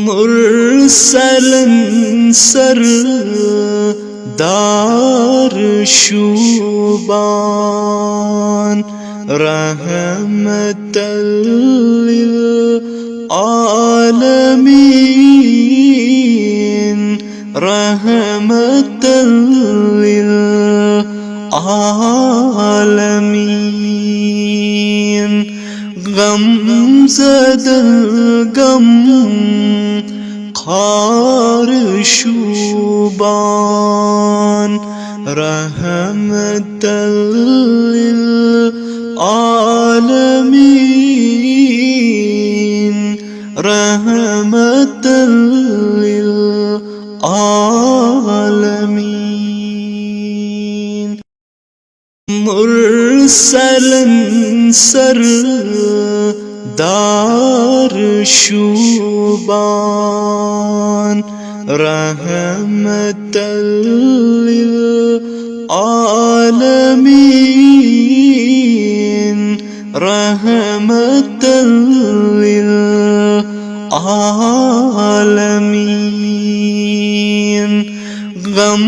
मुरसलन सरदार शुबान रहमतल लिल आलमीन रहमतल लिल आलमीन गम ज़दल गम खार शुबान रहमतल लिल आलमीन रहमतल लिल आलमीन मुरसलन सरदार शुबान रहमतल लिल आलमीन रहमतल लिल आलमीन गम